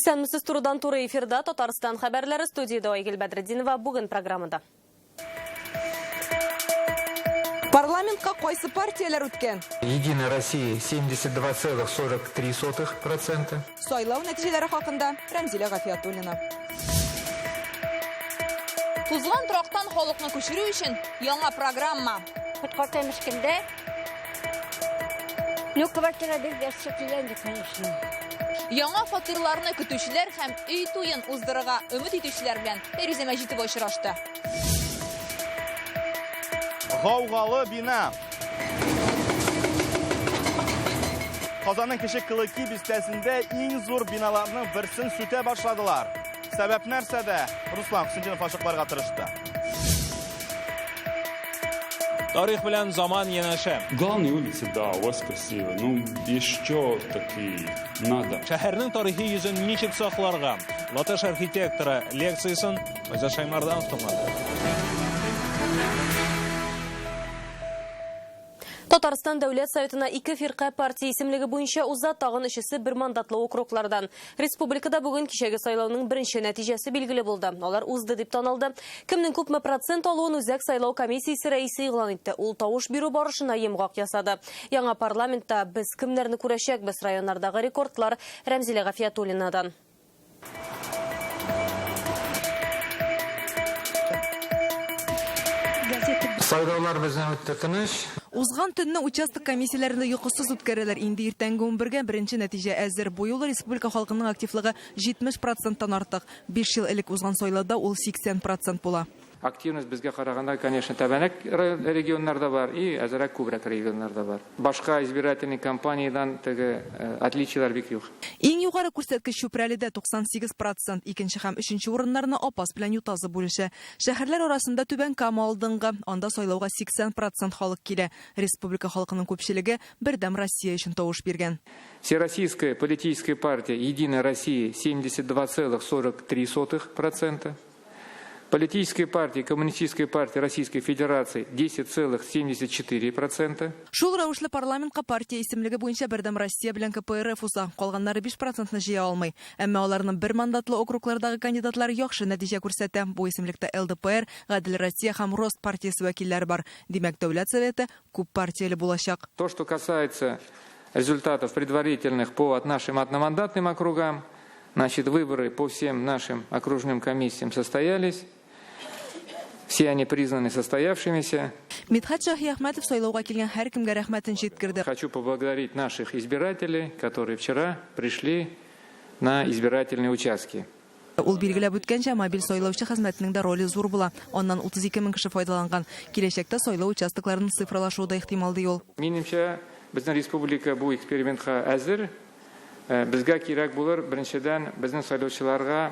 Исәнмесез турыдан туры эфирда Татарстан хәбәрләре студияда Айгөл Бәдретдинова бүгін программада. Парламентка кайсы партияләр үткән? Единая Россия 72,43%. Сайлау нәтиҗәләре хакында Рәмзилә Гафиятуллина. Тузган торактан халыкны күчерү өчен яңа программа. Яңа фатирларны көтүчеләр һәм өй туен уздырырга өмет итүчеләр белән Фәрүзә Мәҗитова очрашты. Гаугалы бина. Казанның кече Кылыки бистәсендә иң зур биналарның берсен сүтә башладылар. Сәбәп нәрсәдә? Руслан Хусейнов ачыкларга тырышты. Тарих белән заман янәшә. Главные улицы, да, у вас красиво. Ну, еще такие надо. Шәһәрнең тарихи йөзен ничек сакларга? Латыш архитекторы лекциясын Файза Шаймардан тыңлады. Татарстан Дәүләт Советына 2 фирqa партия исемлеге буенча уза, тагын өчесе бер мандатлы округлардан. Республикада бүген кичәге сайлауның беренче нәтиҗәсе билгеле булды. Алар узды дип танылды. Кемнең күпме процент алуын үзәк сайлау комиссиясе рәисе игълан итте. Ул тавыш бирү барышына йомгак ясады. Яңа парламентта без кемнәрне күрәчәкбез? Районнардагы рекордлар Рәмзилә Гафиятуллинадан. Сайлаулар безнең үтте тыныч. Узган төнне участок комиссияләрендә йокысыз үткәрәләр. Инде иртәнге 11-гә беренче нәтиҗә әзер. Бу юлы республика халкының активлыгы 70%-тан артык. 5 ел элек узган сайлауда ул 80% була. Активность безгә караганда, конечно, тәбәнәк регионнарда бар и әзрәк күбрәк регионнарда бар. Башка избирательный кампаниядан теге отличиеләр бик юк. Иң югары күрсәткеч Чүпрәледә 98%, икенче һәм өченче урыннарны Апас белән Ютазы бүлешә. Шәһәрләр арасында Түбән Кама алдынгы, анда сайлауга 80% халык килә. Республика халкының күпчелеге бердәм Россия өчен тавыш биргән. Всероссийская политическая партия Единая Россия 72,43%. Политическая партия, Коммунистическая партия Российской Федерации 10,74%. Шул рәвешле парламентка партия исемлеге буенча бердәм Россия белән КПРФ уза. Калганнары 5%-ны җыя алмый. Әмма аларның бер мандатлы округлардагы кандидатлары яхшы нәтиҗә күрсәтә. Бу исемлектә ЛДПР, Гадел Россия һәм Рост партиясе вәкилләре бар. Димәк, Дәүләт Советы күп партияле булачак. То, что касается результатов предварительных по нашим одномандатным округам, значит, выборы по всем нашим окружным комиссиям состоялись. Все они признаны состоявшимися. Мидхат Шаһиәхмәтов сайлауга килгән һәр кемгә рәхмәтен җиткерде. Хочу поблагодарить наших избирателей, которые вчера пришли на избирательные участки. Ул билгеләп үткәнчә, мобиль сайлаучы хезмәтенең дә роле зур була. Аннан 32 мең кеше файдаланган. Киләчәктә сайлау участокларын цифрлашуы да ихтимал ди ул. Минемчә, безнең республика бу экспериментка әзер. Безгә кирәк булыр беренчедән безнең сайлаучыларга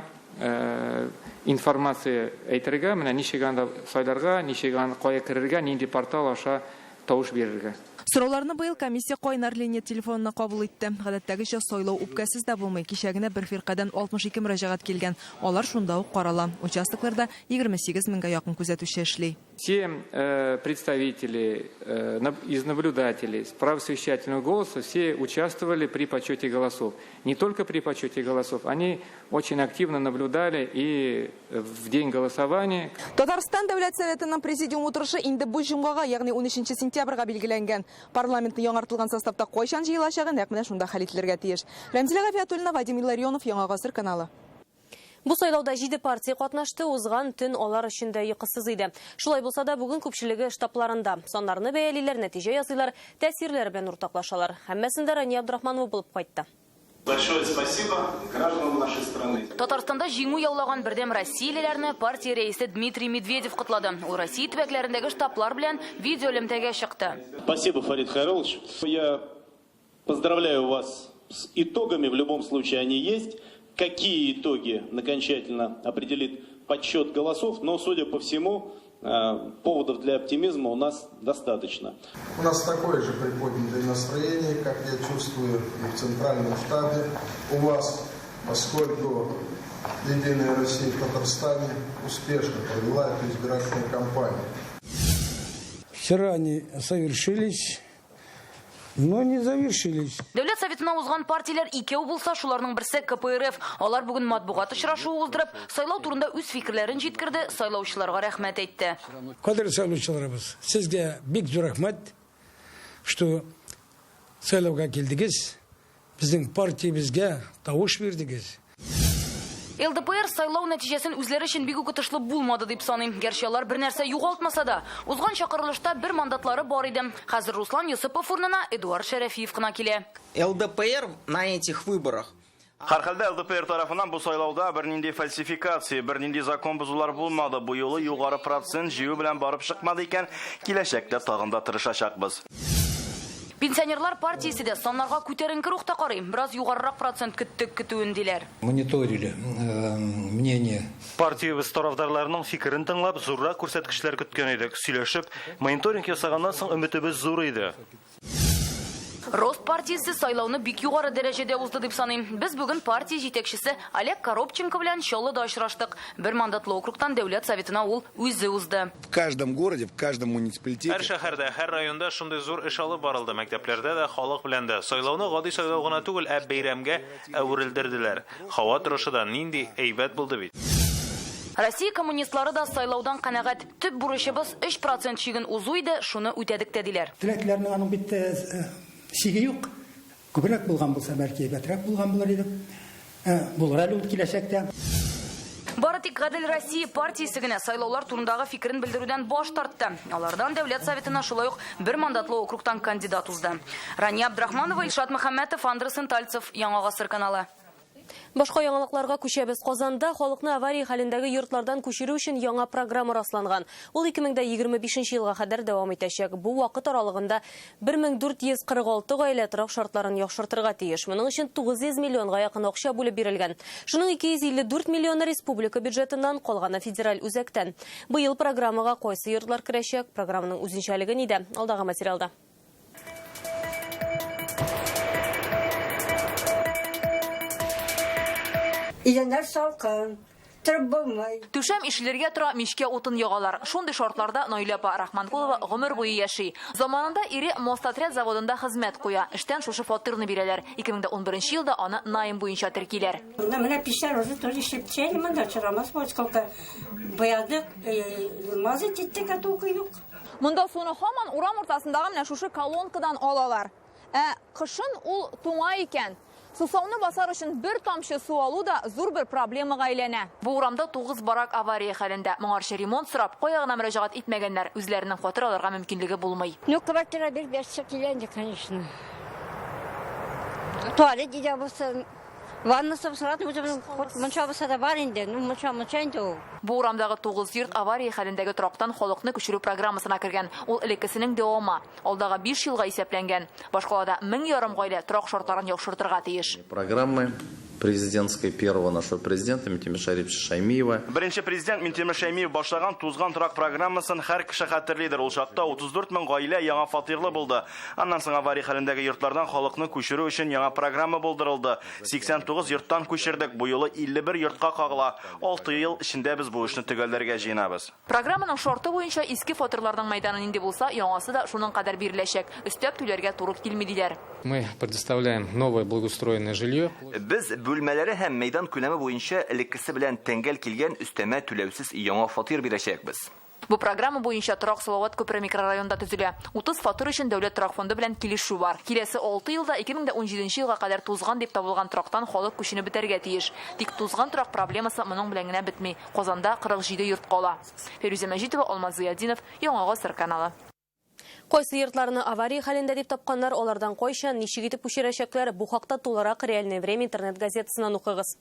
информация әйтергә, менә ничек анда сайларга, ничек кая керергә, нинди портал аша тавыш бирергә. Сорауларны быел комиссия кайнар линия телефонына кабул итте. Гадәттәгечә сайлау үпкәсез дә булмый. Кичәгенә бер фиркадан 62 мөрәҗәгать килгән. Алар шунда ук карала. Участокларда 28 меңгә якын күзәтүче эшли. Все представители из наблюдателей прав совещательного голоса все участвовали при подсчете голосов. Не только при подсчете голосов, они очень активно наблюдали и в день голосования. Татарстан Дәүләт Советының президиум утырышы инде бу җомгага, ягъни 13 сентябрьгә билгеләнгән. Парламентның яңартылган составта кайчан җыелачагын нәкъ менә шунда хәл ителергә тиеш. Рәмзилә Гафиятуллина, Вадим Илларионов, Яңа Гасыр каналы. Бу сайлауда 7 партия катнашты, узган төн алар өчен дә йокысыз иде. Шулай булса да бүгін күпчелеге штабларында. Саннарны бәялиләр, нәтиҗә ясыйлар, тәэсирләре белән уртаклашалар. Һәммәсендә Рания Абдрахманова булып кайтты. Большое спасибо гражданам нашей страны. Татарстанда җиңү яулаган бердәм Россиялеләрне партия рәисе Дмитрий Медведев котлады. Ул Россия төбәкләрендәге штаблар белән видеолемтәгә чыкты. Спасибо, Фарид Хайруллович. Я поздравляю вас с итогами, в любом случае они есть. Какие итоги окончательно определит подсчет голосов, но, судя по всему, поводов для оптимизма у нас достаточно. У нас такое же приподнятое настроение, как я чувствую и в Центральном штабе у вас, поскольку Единая Россия в Татарстане успешно провела эту избирательную кампанию. Вчера они совершились. Но не завершились. Дәүләт советына узган партияләр икәү булса, шуларның берсе КПРФ. Алар бүген матбугат очрашуы уздырып, сайлау турында үз фикерләрен җиткерде, сайлаучыларга рәхмәт әйтте. Кадерле сайлаучыларыбыз, сезгә бик зур рәхмәт, что сайлауга килдегез, безнең партиябезгә тавыш бирдегез. ЛДПР сайлау нәтиҗәсен үзләре өчен бик укытышлы булмады дип саныйм. Гәрчә алар бер нәрсә югалтмаса да, узган чакырылышта бер мандатлары бар иде. Хәзер Руслан Йосыпов урынына Эдуард Шәрәфиев кына килә. ЛДПР на этих выборах. Һәрхәлдә ЛДПР тарафынан бу сайлауда бернинди фальсификация, бернинди закон бузулар булмады. Бу юлы югары процент җыю белән барып чыкмады икән, киләчәктә тагын да тырышачакбыз. Пенсионерлар партиясе дә саннарга күтәренке рухта карый. Бераз югарырак процент көтүен диләр. Мониторили мнение. Партиябыз тарафдарларының фикерен тыңлап, зуррак күрсәткечләр көткән идек. Сөйләшеп, мониторинг ясаганнан соң өметебез зур иде. Рост партиясе сайлауны бик югары дәрәҗәдә узды дип саныйм. Без бүген партия җитәкчесе Олег Коробченко белән Чаллыда очраштык. Бер мандатлы округтан дәүләт советына ул үзе узды. В каждом городе, в каждом муниципалитете. Һәр шәһәрдә, һәр районда шундый зур эш алып барылды. Мәктәпләрдә дә, халык белән дә. Сайлауны гади сайлау гына түгел, ә бәйрәмгә әверелдерделәр. Һава торышы да нинди әйбәт булды бит. Россия коммунистлары да сайлаудан канәгать. Төп бурычыбыз 3% чиген узу иде, шуны үтәдек тә диләр. Теләкләрнең аның бит сиге юк. Күбрәк булган булса, бәлки бәтрәк булган булыр иде. Булыр әле ул киләчәктә. Бары тик Гадел Россия партиясе генә сайлаулар турындагы фикерен белдерүдән баш тартты. Алардан дәүләт советына шулай ук бер мандатлы округтан кандидат узды. Рания Абдрахманова, Илшат Мөхәммәтов, Андерсон Тальцев, Яңа Гасыр каналы. Башка яңалыкларга күчәбез. Казанда халыкны авария хәлендәге йортлардан күчерү өчен яңа программа расланган. Ул 2025 елга кадәр дәвам итәчәк. Бу вакыт аралыгында 1446 гаилә торак шартларын яхшыртырга тиеш. Моның өчен 900 миллионга якын акча бүлеп бирелгән. Шуның 254 миллионы республика бюджетыннан, калганы федераль үзәктән. Быел программага кайсы йортлар керәчәк? Программаның үзенчәлеге нидә? Алдагы материалда. Идәннәр салкын, торып булмый. Түшәм ишелергә тора, мичкә утын ягалар. Шундый шартларда Наилә Рахманкулова гомер буе яши. Заманында ире Мостотряд заводында хезмәт куя. Эштән шушы фатирны бирәләр. 2011 елда аны найм буенча теркиләр. Менә пишәр үзе тоже шептчән, монда чырамас почкалка. Боядык, мазы титтек атукы юк. Монда суны һаман урам уртасындагы менә шушы колонкадан алалар. Кышын ул туңа икән. Сусауны басар өчен бер тамчы су алу да зур бер проблемага әйләнә. Бу урамда 9 барак авария хәлендә. Моңарчы ремонт сорап, кая гына мөрәҗәгать итмәгәннәр, үзләренең фатир алырга мөмкинлеге булмый. Ну, квартира бер бәшчә килгәнде, конечно. Туалет дидә булса, ваннасы булса, мунча булса да бар инде. Ну, мунча инде. Бу урамдагы 9 йорт авария хәлендәге торактан халыкны күчерү программасына кергән. Ул элеккесенең дәвамы. Алдагы 5 елга исәпләнгән. Башкалада 1000 гаилә торак шартларын яхшыртырга тиеш. Программы президентской первого нашего президента Минтимер Шариповича Шаймиева. Беренче президент Минтимер Шаймиев башлаган тузган торак программасын һәр кеше хәтерлидер. Ул чакта 34 мең гаилә яңа фатирлы булды. Аннан соң авария хәлендәге йортлардан халыкны күчерү өчен яңа программа булдырылды. 89 йорттан күчердек. Бу юлы 51 йортка кагыла. 6 ел эчендә без бу эшне төгәлләргә җыенабыз. Программаның шарты буенча иске фатирларның мәйданы нинди булса, яңасы да шуның кадәр биреләчәк. Өстәп түләргә туры килми диләр. Мы предоставляем новое благоустроенное жилье. Без бүлмәләре һәм мәйдан күләме буенча элеккесе белән тәңгәл килгән өстәмә түләүсез яңа фатир бирәчәкбез. Бу программа буенча торак Салават күпер микрорайонда төзелә. 30 фатир өчен дәүләт торак фонды белән килешү бар. Киләсе 6 елда 2017 елга кадәр тузган дип табылган торактан халык күченеп бетәргә тиеш. Тик тузган торак проблемасы моның белән генә бетми. Казанда 47 йорт кала. Фирүзә Мәҗитова, Алмаз Зыяддинов, Яңа Гасыр каналы. Кайсы йортларны авария хәлендә дип тапканнар, алардан кайчан, ничек итеп күчерәчәкләр, бу хакта тулырак Реальное время интернет газетасыннан укыгыз.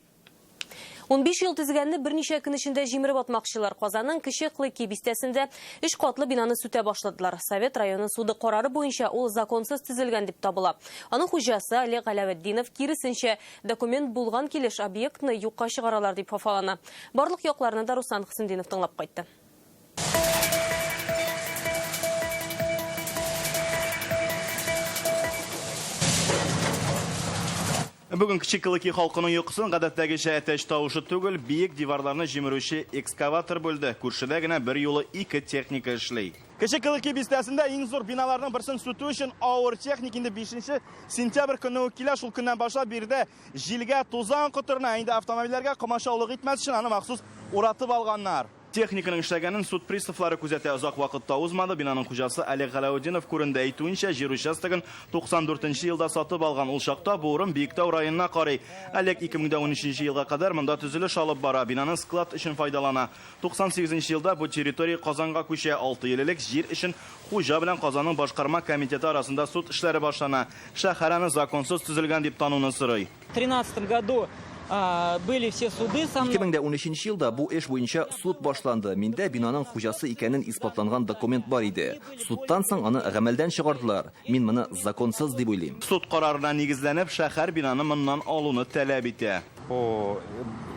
15 ел төзегәнне берничә көн эчендә җимереп атмакчылар. Казанның Кече Клыки бистәсендә 3 катлы бинаны сүтә башладылар. Совет районы суды карары буенча ул законсыз төзелгән дип табыла. Аның хуҗасы Олег Галәветдинов киресенчә документ булган килеш объектны юкка чыгаралар дип хафалана. Барлык якларны да Руслан Хысындинов тыңлап кайтты. Бүген кичек Кылыки халкының йокысын гадәттәгечә әтәч тавышы түгел, биек диварларны җимерүче экскаватор бүлде. Күршедә генә бер юлы 2 техника эшли. Кичек Кылыки бистәсендә иң зур биналарның берсен сүтү өчен авыр техник инде 5 сентябрь көнне үк килә, шул көннән башлап бирде җилгә тузан котырына, инде автомобильләргә комачаулык итмәс өчен аны махсус уратып алганнар. Техниканың эшләгәнен суд приставлары күзәтә, озак вакытта узмады. Бинаның хуҗасы Олег Галаудинов күренде, әйтүенчә, җир участогын 94 елда сатып алган. Ул чакта бу урын Биектау районына карый. Олег 2013 елга кадәр монда төзелеш алып бара. Бинаның склад өчен файдалана. 98 елда бу территория Казанга күчә. 6 еллык җир өчен хуҗа белән Казанның башкарма комитеты арасында суд эшләре башлана. Шәһәр аны законсыз төзелгән дип тануны сорый. В 2013 году были все суды со мной. 2013 елда бу эш буенча суд башланды. Миндә бинаның хуҗасы икәнен испатланган документ бар иде. Судтан соң аны гамәлдән чыгардылар. Мин моны законсыз дип уйлыйм. Суд карарына нигезләнеп, шәһәр бинаны моннан алуны таләп итә. По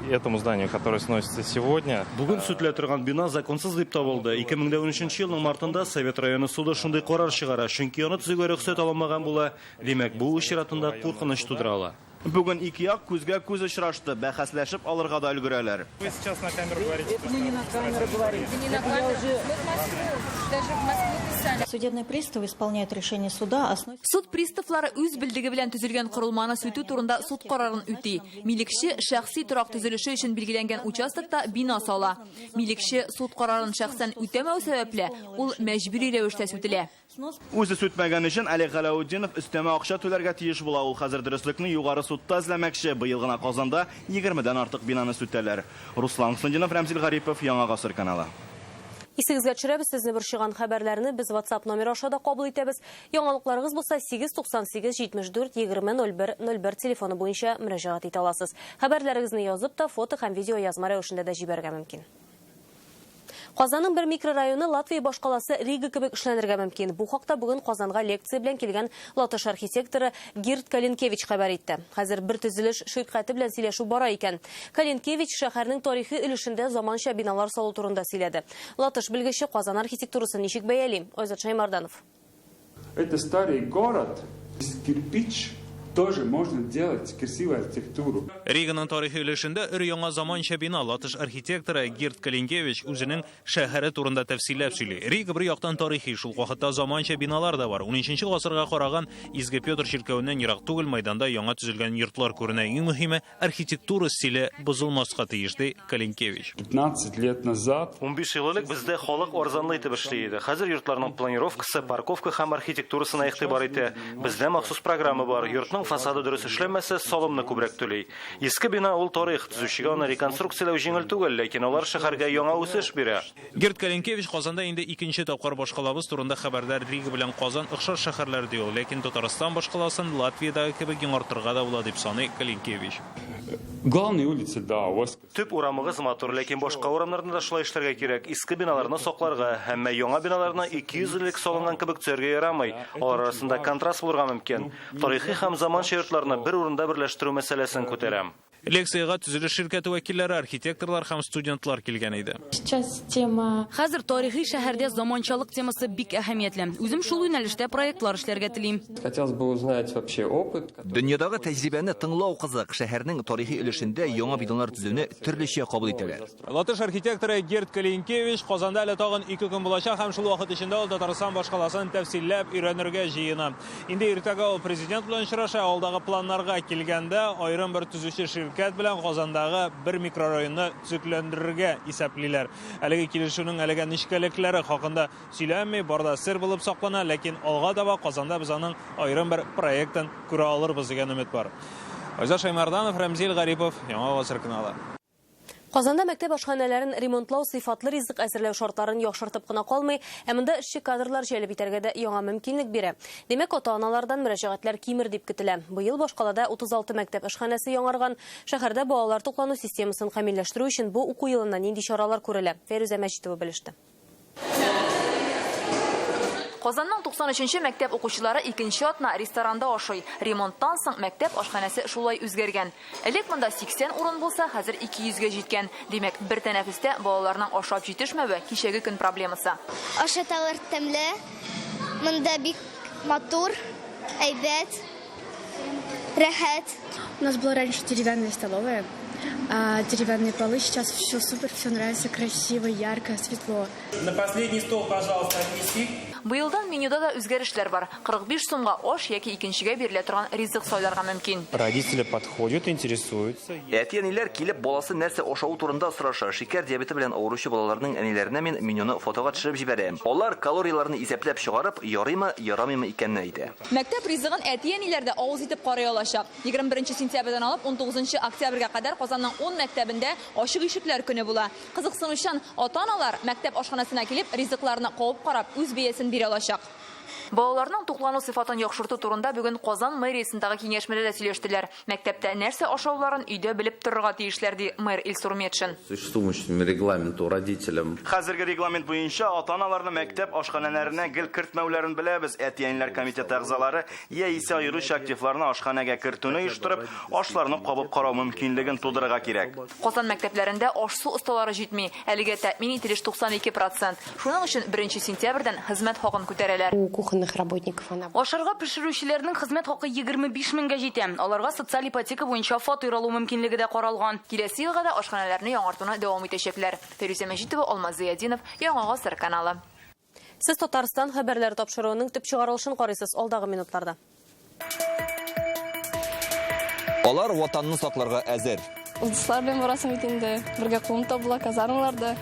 этому зданию, которое сносится сегодня. Бүген сүтлә торган бина законсыз дип табылды. 2013 елның мартында Совет районы суды шундый карар чыгара, чөнки аны төзүгә рөхсәт алынмаган була. Димәк, бу чиратында куркыныч тудыра ала. Бүген ике як күзгә күз очрашты, бәхәсләшеп алырга да өлгерәләр. Вы сейчас на камеру говорите. Мы не на камеру говорим. Не на камеру. Даже в Москве писали. Судебный пристав исполняет решение суда. Суд приставлары үз билдеге белән төзелгән корылманы сүтү турында суд карарын үти. Милекче шәхси торак төзелеше өчен билгеләнгән участокта бина сала. Милекче суд карарын шәхсән үтәмәү сәбәпле ул мәҗбүри рәвештә сүтелә. Үзе сүтмәгән өчен Олег Галаудинов өстәмә акча түләргә тиеш була. Ул хәзер дөреслекне югары судта эзләмәкче. Быел гына Казанда 20дән артык бинаны сүтәләр. Руслан Сындинов, Рамзил Гарипов, Яңа Гасыр каналы. Исегезгә төшерәбез, сезне борчыган хәбәрләрне без WhatsApp номер аша да кабул итәбез. Яңалыкларыгыз булса 898 74 20 01 01 телефоны буенча мөрәҗәгать итә аласыз. Хәбәрләрегезне язып та фото һәм видео язма рәвешендә дә җибәрергә мөмкин. Казанның бер микрорайоны Латвия башкаласы Рига кебек эшләнергә мөмкин. Бу хакта бүген Казанга лекция белән килгән Латыш архитекторы Гирт Калинкевич хәбәр итте. Хәзер бер төзелеш ширкәте белән сөйләшү бара икән. Калинкевич шәһәрнең тарихи өлешендә заманча биналар салу турында сөйләде. Латыш белгече Казан архитектурасын ничек бәяли? Айзат Шаймарданов. Это старый город. Из кирпич тоже можно делать красивую архитектуру. Риганың тарихи өлешендә өр-яңа заманча бина. Латыш архитекторы Гирт Калинкевич үзенең шәһәре турында тәфсилләп сөйли. Рига бер яктан тарихи, шул вакытта заманча биналар да бар. 13нче гасырга караган Изге Петр чиркәвеннән ерак түгел мәйданда яңа төзелгән йортлар күренә. Иң мөһиме, архитектура стиле бозылмаска тиеш ди Калинкевич. 15 лет назад 15 еллык бездә халык арзанлы итеп эшли иде. Хәзер йортларның планировкасы, парковка һәм архитектурасына игътибар итә. Бездә махсус программа бар. Йортның фасады дөрес эшләмәсә, салымны күбрәк түли. Иске бина ул тарих, төзүчегә аны реконструкцияләү җиңел түгел, ләкин алар шәһәргә яңа үсеш бирә. Герт Калинкевич Казанда инде икенче тапкыр башкалабыз турында хәбәрдар. Рига белән Казан охшаш шәһәрләр ди ул, ләкин Татарстан башкаласын Латвиядагы кебек яңартырга да була дип саный Калинкевич. Главные улицы, да, у вас. Төп урамыгыз матур, ләкин башка урамнарда да шулай эшләргә кирәк. Иске биналарны сакларга, һәм яңа биналарны 200 еллык салынган кебек төзәргә ярамый. Алар арасында контраст булырга мөмкин. Тарихи һәм заманча йортларны бер урында берләштерү мәсьәләсен күтәрәм. Лекцияга төзелеш ширкәте вәкилләре, архитекторлар һәм студентлар килгән иде. Хәзер тарихи шәһәрдә заманчалык темасы бик әһәмиятле. Үзем шул юнәлештә проектлар эшләргә телим. Хотелось бы узнать вообще опыт. Дөньядагы тәҗрибәне тыңлау кызык. Шәһәрнең тарихи өлешендә яңа биналар төзүне төрлечә кабул итәләр. Латыш архитекторы Герт Калинкевич Казанда әле тагын 2 көн булачак һәм шул вакыт эчендә ул Татарстан башкаласын тәфсилләп өйрәнергә җыена. Инде иртәгә ул президент белән очраша, алдагы планнарга килгәндә аерым бер төзүче ширкәт белән Казандагы бер микрорайонны төзекләндерергә исәплиләр. Әлеге килешүнең әлегә ничеклекләре хакында сөйләнми, барда сер булып саклана, ләкин алга таба Казанда без аның аерым бер проектын күрә алырбыз дигән өмет бар. Айзат Шаймарданов, Рамзил Гарипов, Яңа Гасыр каналы. Казанда мәктәп ашханәләрен ремонтлау сыйфатлы ризык әзерләү шартларын яхшыртып кына калмый, ә монда эшче кадрлар җәлеп итәргә дә яңа мөмкинлек бирә. Димәк, ата-аналардан мөрәҗәгатьләр кимер дип көтелә. Быел башкалада 36 мәктәп ашханәсе яңарган. Шәһәрдә балалар туклану системасын камилләштерү өчен бу уку елында нинди чаралар күрелә? Фәрүзә Мәҗитова белеште. Казанның 93-нче мәктәп укучылары 2нче атна ресторанда ашый. Ремонттан соң мәктәп ашханәсе шулай үзгәргән. Элек монда 80 урын булса, хәзер 200-гә җиткән. Димәк, бер тәнәфестә балаларның ашап җитешмәве кичәге көн проблемасы. Ашаталар тәмле, монда бик матур, әйбәт, рәхәт. У нас была раньше деревянная столовая, а деревянные полы. Сейчас все супер, все нравится, красиво, ярко, светло. На последний стол, пожалуйста, отнеси. Быелдан менюда да үзгәрешләр бар. 45 сумга аш яки икенчегә бирелә торган ризык сайларга мөмкин. Родители подходят, интересуются. Әти-әниләр килеп баласы нәрсә ашау турында сораша. Шикәр диабеты белән авыручы балаларның әниләренә мин менюны фотога төшереп җибәрәм. Алар калорияларны исәпләп чыгарып, ярыймы, ярамыймы икәнне әйтә. Мәктәп ризыгын әти-әниләр дә авыз итеп карый алачак. 21 сентябрьдән алып 19 октябрьгә кадәр Казанның 10 мәктәбендә ачык ишекләр көне була. Кызыксынучан ата-аналар мәктәп ашханасына килеп ризыкларны куып карап, үз бәясен бирә алачак. Балаларның туклану сыйфатын яхшырту турында бүген Казан мэриясендәге киңәшмәдә дә сөйләштеләр. Мәктәптә нәрсә ашауларын өйдә белеп торырга тиешләр ди мэр Илсур Метшин. Существующему регламенту родителям. Хәзерге регламент буенча ата-аналарны мәктәп ашханәләренә гел кертмәүләрен беләбез. Әти-әниләр комитеты әгъзалары яисә аеруча активларны ашханәгә кертүне оештырып, ашларны кабып карау мөмкинлеген тудырырга кирәк. Казан мәктәпләрендә аш-су осталары җитми. Әлегә тәэмин ителеш 92%. Шуның өчен 1 сентябрьдән хезмәт хакын күтәрәләр. Ашарга пешерүчеләрнең хезмәт хакы 25 меңгә җитә. Аларга социаль ипотека буенча фатир алу мөмкинлеге дә каралган. Киләсе елга да ашханәләрне яңартуны дәвам итәчәкләр. Фәрүзә Мәҗитова, Алмаз Зыядинов, Яңа Гасыр каналы. Сез Татарстан хәбәрләр тапшыруының төп чыгарылышын карыйсыз алдагы минутларда. Алар ватанны сакларга әзер. Улдыслар белән барасым бит инде. Бергә кулым табыла казармаларда.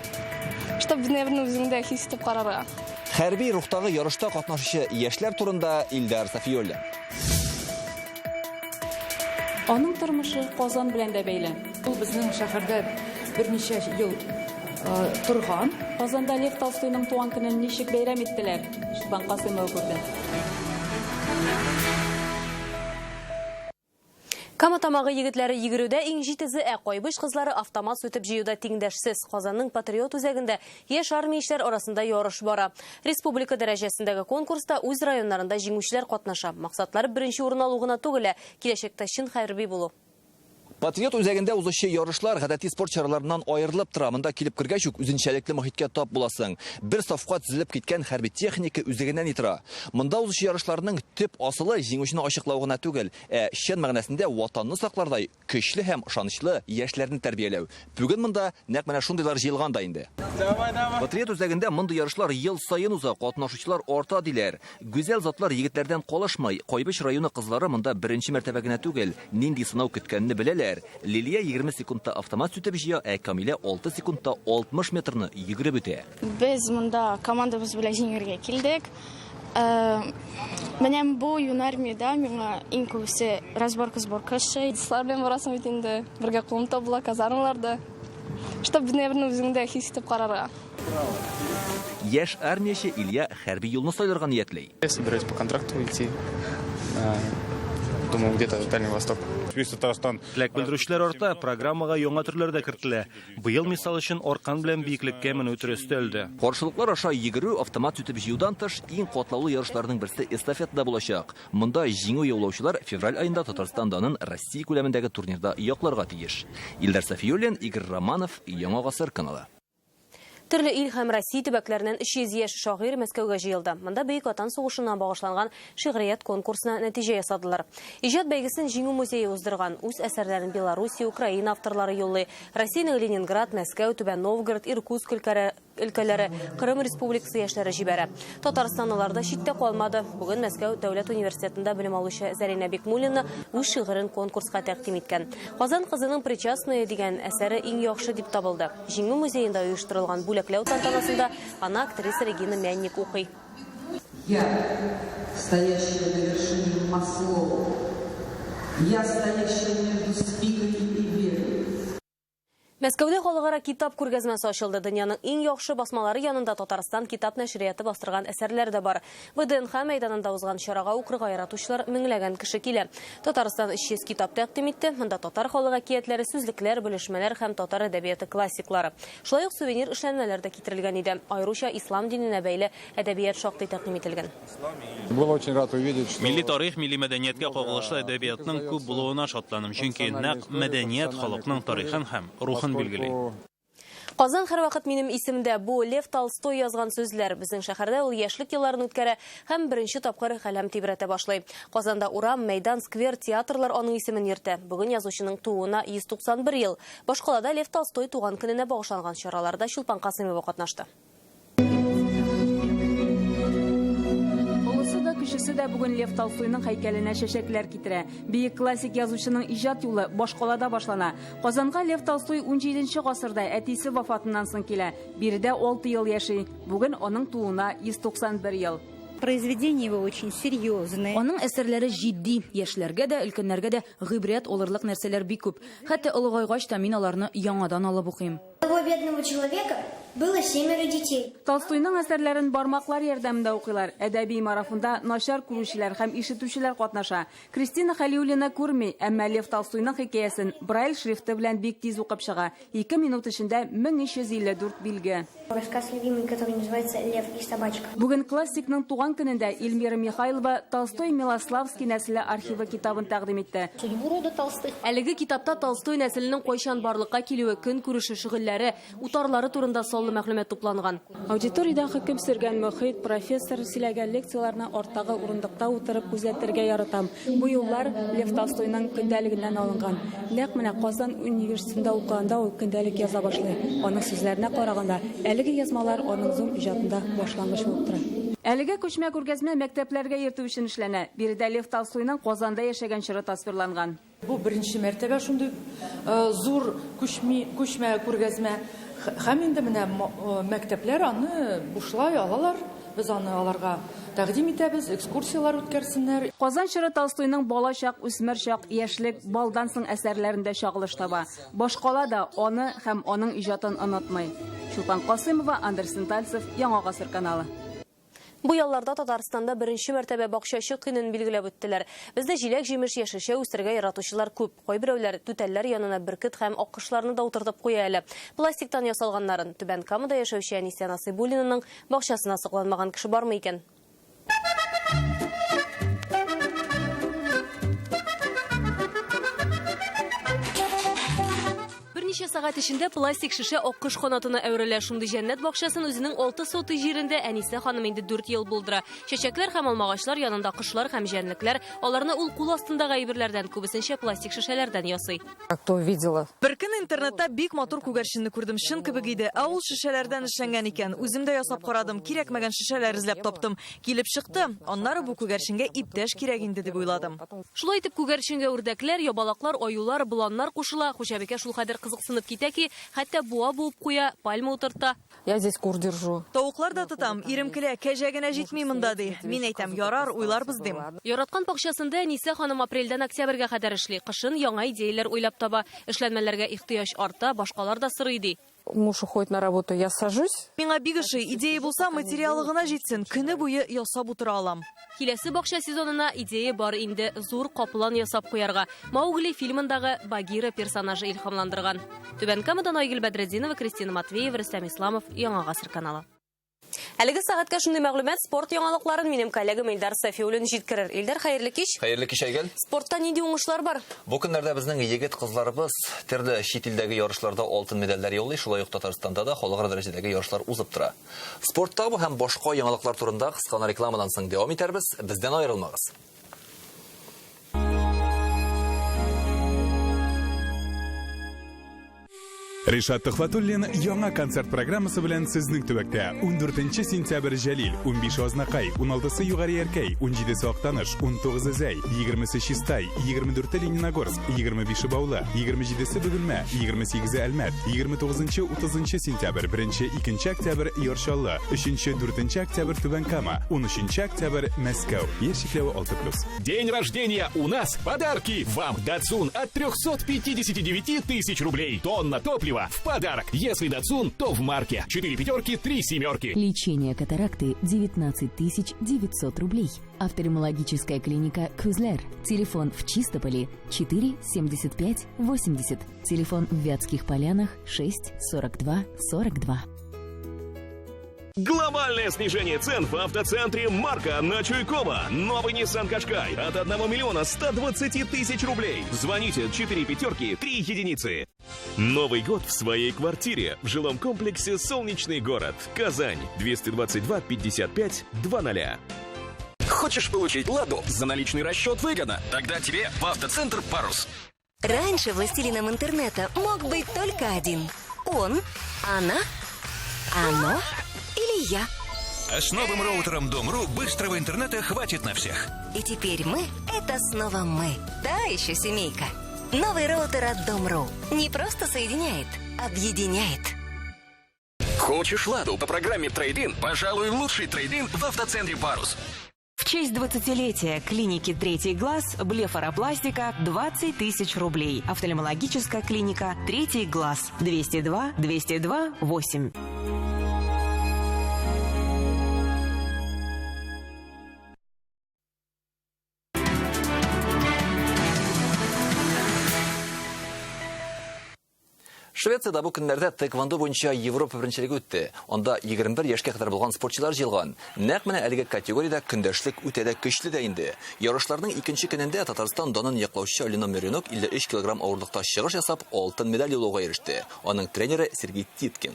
Чтобы безнең үзеңдә хис итеп карарга. Хәрби рухтагы ярышта катнашучы яшьләр турында Илдар Сафиуллин. Аның тормышы Казан белән дә бәйле. Ул безнең шәһәрдә берничә ел торган. Казанда Лев Толстойның туган көнен ничек бәйрәм иттеләр? Шубан Касымов күрде. Кама тамагы егетләре йөгерүдә иң җитезе, Кайбыш кызлары автомат сүтеп җыюда тиңдәшсез. Казанның Патриот үзәгендә яшь армиячеләр арасында ярыш бара. Республика дәрәҗәсендәге конкурста үз районнарында җиңүчеләр катнаша. Максатлары беренче урын алу гына түгел, киләчәктә чын хәрби булу. Патриот үзәгендә узучы ярышлар гадәти спорт чараларыннан аерылып тора. Монда килеп кергәч үк үзенчәлекле мохиткә тап буласың. Бер сафка тезелеп киткән хәрби техника үзәгеннән итара. Монда узучы ярышларның төп асылы җиңүчене ачыклау гына түгел, чын мәгънәсендә ватанны саклардай көчле һәм ышанычлы яшьләрне тәрбияләү. Бүген монда нәкъ менә шундыйлар җыелган да инде. Патриот үзәгендә монда ярышлар ел саен уза, катнашучылар арта диләр. Гүзәл затлар егетләрдән калышмый. Кайбыш районы кызлары монда беренче мәртәбә генә түгел, нинди сынау көткәнне беләләр. Лилия 20 секундта автомат сүтеп җыя, Камилә 6 секундта 60 метрны йөгереп үтә. Без монда командабыз белән җиңәргә килдек. Менә бу юнармиядә миңа иң күбесе разборка эше. Улдыслар белән барасым бит инде. Бергә кулым табыла казармаларда. Чтобы безнең үзеңдә хис итеп карарга. Яшь армияче Илья хәрби юлны сайларга ниятли. Я собираюсь по контракту идти. Думаю, где-то Дальний Восток. Теләк белдерүчеләр арта программага яңа төрләр дә кертелә. Быел мисал өчен аркан белән биеклеккә менү түры өстәлде. Каршылыклар аша йөгерү, автомат сүтеп җыюдан тыш иң катлаулы ярышларның берсе эстафетада булачак. Монда җиңү яулаучылар февраль айында Татарстанның Россия күләмендәге турнирда якларга тиеш. Илдар Сафиуллин, Игорь Романов, Яңа Гасыр каналы. Төрле ил һәм Россия төбәкләреннән 300 яшь шагыйрь Мәскәүгә җыелды. Монда Бөек Ватан сугышына багышланган шигърият конкурсына нәтиҗә ясадылар. Иҗат бәйгесен җиңү музее уздырган. Үз әсәрләрен Белоруссия, Украина авторлары юллый. Россиянең Ленинград, Мәскәү, Түбән Новгород, Иркутск өлкәләре, Кырым Республикасы яшьләре җибәрә. Татарстанлылар да читтә калмады. Бүген Мәскәү дәүләт университетында белем алучы Зарина Бикмуллина үз шигырен конкурска тәкъдим иткән. Казан кызының «Причастные» дигән әсәре иң яхшы дип табылды. Җиңү музеенда оештырылган бүләкләү тантанасында ана актриса Регина Мянник укый. Я, стоящая на вершине Маслоу, я, стоящая между спиками и верой. Мәскәүдә халыкара китап күргәзмәсе ачылды. Дөньяның иң яхшы басмалары янында Татарстан китап нәшрияты бастырган әсәрләр дә бар. ВДНХ мәйданында узган чарага укырга яратучылар меңләгән кеше килә. Татарстан 300 китап тәкъдим итте. Монда татар халык әкиятләре, сүзлекләр, белешмәләр һәм татар әдәбияты классиклары. Шулай ук сувенир эшләнмәләр дә китерелгән иде. Айруча ислам диненә бәйле әдәбият шактый тәкъдим ителгән. Был очень рад увидеть, что Милли тарих, милли мәдәнияткә кагылышлы әдәбиятның күп булуына шатланым, чөнки нәкъ мәдәният халыкның тарихын һәм рухын билгели. Казан һәрвакыт минем исемдә бу Лев Толстой язган сүзләр. Безнең шәһәрдә ул яшьлек елларын үткәрә һәм беренче тапкыр каләм тибрәтә башлый. Казанда урам, мәйдан, сквер, театрлар аның исемен йөртә. Бүген язучының тууына 191 ел. Башкалада Лев Толстой туган көненә багышланган чараларда Чулпан Касымова катнашты. Кешесе дә бүген Лев Толстойның һәйкәленә чәчәкләр китерә. Бөек классик язучының иҗат юлы Башкалада башлана. Казанга Лев Толстой 17нче гасырда әтисе вафатыннан соң килә. Биредә 6 ел яши. Бүген аның тууына 191 ел. Произведения его очень серьезные. Аның әсәрләре җитди, яшьләргә дә, өлкәннәргә дә гыйбрәт алырлык нәрсәләр бик күп. Хәтта олыгайгач та мин аларны яңадан алып укыйм. Того бедного человека было 7 детей. Толстойның әсәрләрен бармаклар ярдәмендә укыйлар. Әдәби марафонда начар күрүчеләр һәм ишетүчеләр катнаша. Кристина Халиуллина күрми, әмма Лев Толстойның хикәясен Брайль шрифты белән бик тиз укып чыга. 2 минут эчендә 1354 билге. Рассказ любимый, который называется «Лев и собачка». Бүген классикның туган көнендә Эльмира Михайлова Толстой Милославский нәселе архивы китабын тәкъдим итте. Әлеге китапта Толстой нәселенең кайчан барлыкка килүе, көн күреше, шөгыльләре, утарлары турында саллы мәгълүмат тупланган. Аудиториядә хөкем сөргән мөхит, профессор сөйләгән лекцияларны артагы урындыкта утырып күзәтергә яратам. Бу юллар Лев Толстойның көндәлегеннән алынган. Нәкъ менә Казан университетында укыганда ул көндәлек яза башлый. Аның сүзләренә караганда, әлеге язмалар аның зур иҗатында башлангыч булып тора. Әлеге күчмә күргәзмә мәктәпләргә йөртү өчен эшләнә. Биредә Лев Толстойның Казанда яшәгән чоры тасвирланган. Бу беренче мәртәбә шундый зур күчмә күргәзмә. Һәм инде менә мәктәпләр аны бушлай алалар. Без аны аларга тәкъдим итәбез, экскурсиялар үткәрсеннәр. Казан чоры Толстойның балачак, үсмер чак, яшьлек, балдан соң әсәрләрендә чагылыш таба. Башкалада аны һәм аның иҗатын онытмый. Чулпан Касымова, Андерсон Тальцев, Яңа гасыр каналы. Бу ялларда Татарстанда беренче мәртәбә бакчачы көнен билгеләп үттеләр. Бездә җиләк җимеш яшелчә үстерергә яратучылар күп. Кайберәүләр түтәлләр янына бөркет һәм аккышларны да утыртып куя әле. Пластиктан ясалганнарын Түбән Камада яшәүче Әнисә Насыйбуллинаның бакчасына сакланмаган кеше бармы икән? Берничә сагать эчендә пластик шешә аккыш канатына әверелә. Шундый җәннәт бакчасын үзенең 6 соты җирендә Әнисә ханым инде 4 ел булдыра. Чәчәкләр һәм алмагачлар янында кошлар һәм җәнлекләр, аларны ул кул астындагы әйберләрдән, күбесенчә пластик шешәләрдән ясый. Кто видела? Бер көн интернетта бик матур күгәрченне күрдем. Шын кебек иде. Ә ул шешәләрдән эшләнгән икән. Үзем дә ясап карадым. Кирәкмәгән шешәләр эзләп таптым. Килеп чыкты. Аннары бу күгәрченгә иптәш кирәк инде дип уйладым. Шулай итеп күгәрченгә үрдәкләр, ябалаклар, аюлар, боланнар кушыла. Хуҗабикә шул кадәр кызыксынып китә ки, хәтта буа булып куя, пальма утырта. Я здесь кур держу. Тавыклар да тотам. Иремкелә, кәҗә генә җитми монда ди. Мин әйтәм, ярар, уйларбыз дим. Яраткан бакчасында Әнисә ханым апрельдән октябрьгә кадәр эшли. Кышын яңа идеяләр уйлап таба. Эшләнмәләргә ихтыяҗ арта, башкалар да сорый ди. Муж уходит на работу, я сажусь. Миңа бик ошый, идея булса, материалы гына җитсен. Көне буе ясап утыра алам. Киләсе бакча сезонына идея бар инде, зур каплан ясап куярга. Маугли фильмындагы Багира персонажы илһамландырган. Түбән Камадан Айгөл Бәдретдинова, Кристина Матвеева, Рөстәм Исламов, Яңа гасыр каналы. Әлеге сәгатькә шундый мәгълүмат, спорт яңалыкларын минем коллегам Илдар Сафиуллин җиткерер. Илдар, хәерле кич. Хәерле кич, Айгөл. Спортта нинди уңышлар бар? Бу көннәрдә безнең егет кызларыбыз төрле чит илдәге ярышларда алтын медальләр яулый, шулай ук Татарстанда да халыкара дәрәҗәдәге ярышлар узып тора. Спортта бу һәм башка яңалыклар турында кыска рекламадан соң дәвам итәрбез. Бездән аерылмагыз. Ришат Төхфәтуллин яңа концерт программасы белән сезнең төбәктә 14 сентябрь Җәлил, 15 Азнакай, 16 Югары Яркәй, 17 Актаныш, 19 Зәй, 20 Чистай, 24 Лениногорск, 25 Баулы, 27 Бөгелмә, 28 Әлмәт, 29-30 сентябрь, 1-2 октябрь Яршаллы, 3-4 октябрь Түбән Кама, 13 октябрь Мәскәү. Яшикләве 6+. День рождения у нас подарки. Вам Datsun от 359 тысяч рублей. Тонна топлива в подарок. Если Datsun, то в марке. 4 пятерки, 3 семерки. Лечение катаракты 19 900 рублей. Офтальмологическая клиника Кузлер. Телефон в Чистополе 4 75 80. Телефон в Вятских Полянах 6 42 42. Глобальное снижение цен в автоцентре «Марка» на Чуйкова. Новый Nissan Qashqai от 1 120 000 рублей. Звоните 4 пятерки, 3 единицы. Новый год в своей квартире в жилом комплексе «Солнечный город». Казань. 222 55 00. Хочешь получить «Ладу» за наличный расчет выгодно? Тогда тебе в автоцентр «Парус». Раньше властелином интернета мог быть только один. Он, она, оно или я. А с новым роутером Дом.ру быстрого интернета хватит на всех. И теперь мы — это снова мы. Та еще семейка. Новый роутер от Дом.ру не просто соединяет, объединяет. Хочешь «Ладу» по программе «Трейд-ин»? Пожалуй, лучший трейд-ин в автоцентре «Парус». В честь 20-летия клиники «Третий глаз» блефаропластика 20 тысяч рублей. Офтальмологическая клиника «Третий глаз». 202 202 8. Швецияда бу көннәрдә тэквондо буенча Европа беренчелеге үтте. Анда 21 яшькә кадәр булган спортчылар җыелган. Нәкъ менә әлеге категориядә көндәшлек үтә дә көчле дә инде. Ярышларның икенче көнендә Татарстан данын яклаучы Алина Меренок 53 кг авырлыкта чыгыш ясап, алтын медаль яулауга иреште. Аның тренеры Сергей Титкин.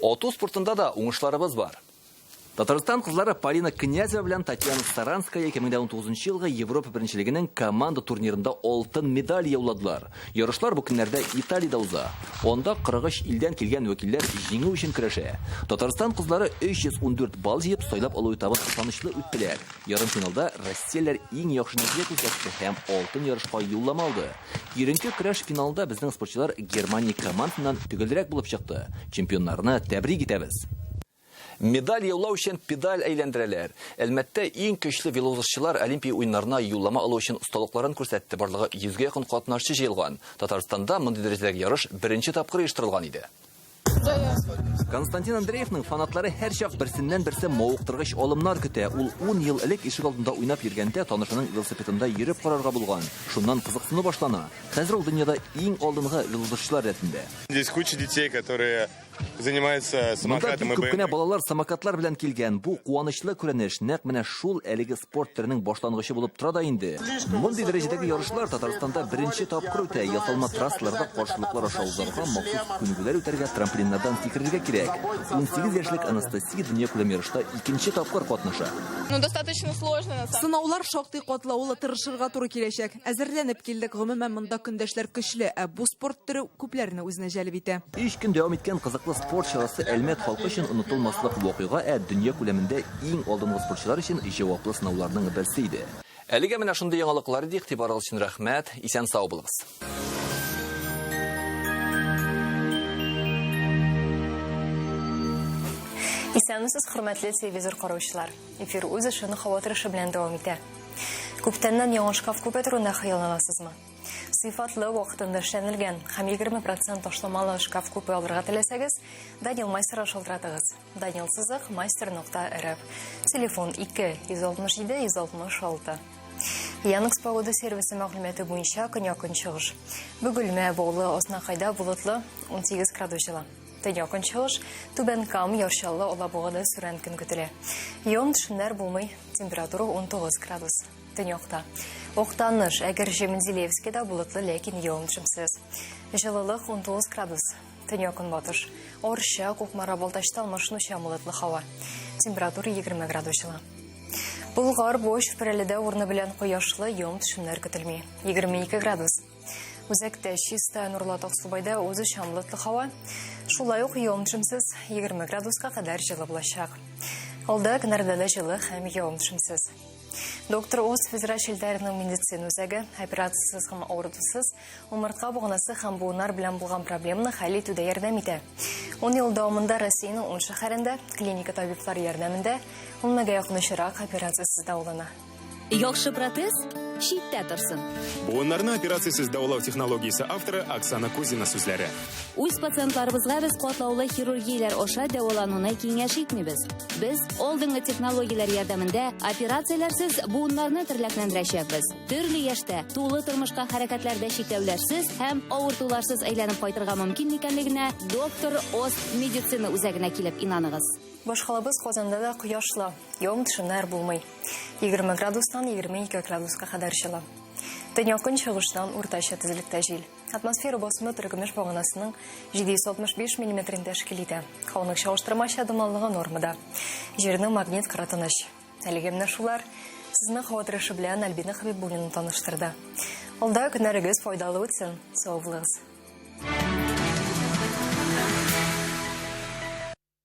Ату спортында да уңышларыбыз бар. Татарстан кызлары Полина Князева белән Татьяна Саранская 2019 елгы Европа беренчелегенең команда турнирында алтын медаль яуладылар. Ярышлар бу көннәрдә Италиядә уза. Анда 43 илдән килгән вәкилләр җиңү өчен көрәшә. Татарстан кызлары 314 балл җыеп сайлап алу этабын ышанычлы үттеләр. Ярым финалда россиялеләр иң яхшы нәтиҗә күрсәтте һәм алтын ярышка юллама алды. Иренке көрәш финалда безнең спортчылар Германия командасыннан төгелрәк булып чыкты. Чемпионнарны тәбрик итәбез. Медаль яулау өчен педаль әйләндерәләр. Әлмәттә иң көчле велосипедчылар Олимпия уеннарына юллама алу өчен осталыкларын күрсәтте. Барлыгы 100-гә якын катнашчы җыелган. Татарстанда мондый дәрәҗәдәге ярыш беренче тапкыр оештырылган иде. Константин Андреевның фанатлары һәр чак берсеннән-берсе мавыктыргыч алымнар көтә. Ул 10 ел элек ишек алдында уйнап йөргәндә танышының велосипедында йөреп карарга булган. Шуннан кызыксыну башлана. Хәзер ул дөньяда иң алдынгы велосипедчылар рәтендә. Здесь куча детей, которые занимаются самокатом и БМВ. Күпкенә балалар самокатлар белән килгән. Бу куанычлы күренеш нәкъ менә шул әлеге спорт төренең башлангычы булып тора да инде. Мондый дәрәҗәдәге ярышлар Татарстанда беренче тапкыр үтә. Ясалма трассаларда каршылыклар аша узарга, махсус күнегүләр үтәргә, трамплиннардан сикерергә кирәк. 18 яшьлек Анастасия дөнья күләм ярышта икенче тапкыр катнаша. Достаточно сложно. Сынаулар шактый катлаулы, тырышырга туры киләчәк. Әзерләнеп килдек. Гомумән монда көндәшләр көчле, ә бу спорт төре күпләрне үзенә җәлеп итә. 3 көн дәвам иткән кызыклы спорт чарасы Әлмәт халкы өчен онытылмаслык вакыйга, дөнья күләмендә иң алдынгы спортчылар өчен җаваплы сынауларның берсе иде. Әлегә менә шундый яңалыклар иде. Игътибарыгыз өчен рәхмәт. Исән сау булыгыз. Исәнмесез, хөрмәтле телевизор караучылар. Эфир үз эшен хаватырышы белән дәвам итә. Күптәннән яңа шкаф күпәтүрендә хыялланасызмы? Сыйфатлы вакытында эшләнелгән һәм 20% ташламалы шкаф күпе алырга теләсәгез, Данил Майстерга шалтыратыгыз. Данил сызык master.rf. Телефон 2 167 166. Янык погода сервисы мәгълүматы буенча көньяк чыгыш. Бөгелмә, Баулы, Аснакайда булытлы 18 градус җыла. Төньяк чыгыш, Түбән Кам, Яршаллы, Алабугада сүрән көн көтелә. Ян-төшемнәр булмый, температура 19 градус. Төньякта. Октаныш, әгәр Җемендилевскида булытлы, ләкин ян-төшемсез. Җылылык 19 градус. Төньяк батыш. Орша, Кукмара, Балтачта, Машнуча булытлы һава. Температура 20 градус җыла. Булгар, Бош, Фәрәледә урыны белән кояшлы, ян-төшемнәр көтелми. 22 градус. Үзәктә чиста, нурлы Аксубайда үзе чамлыклы һава. Шулай ук ян-төшемсез 20 градуска кадәр җылы булачак. Алда көннәрдә дә җылы һәм ян-төшемсез. Доктор Оз федераль шелтәренең медицина үзәге операциясыз һәм авыртусыз умыртка бугынасы һәм буыннар белән булган проблеманы хәл итүдә ярдәм итә. 10 ел дәвамында Россиянең 10 шәһәрендә клиника табиблары ярдәмендә 10 меңгә якын очрак операциясыз дәвалана. Яхшы протез читтә торсын. Буыннарны операциясыз дәвалау технологиясе авторы Оксана Кузина сүзләре. Үз пациентларыбызга без катлаулы хирургияләр аша дәвалануны киңәш итмибез. Без алдынгы технологияләр ярдәмендә операцияләрсез буыннарны терлекләндерәчәкбез. Төрле яшьтә, тулы тормышка хәрәкәтләрдә чикләүләрсез һәм авыртуларсыз әйләнеп кайтырга мөмкин икәнлегенә доктор Оз медицина үзәгенә килеп инаныгыз. Башкалабыз Казанда да кояшлы, ян-төшемнәр булмый. 20 градустан 22 градуска кадәр җыла. Төньяк көнчыгыштан уртача тизлектә җил. Атмосфера басымы төркемеш баганасының 765 мм тәшкил итә. Хауның чагыштырмача дымлылыгы нормада. Җирнең магнит кыры тыныч. Әлеге менә шулар сезне һава торышы белән Альбина Хәбибуллина таныштырды. Алда көннәрегез файдалы үтсен. Сау булыгыз.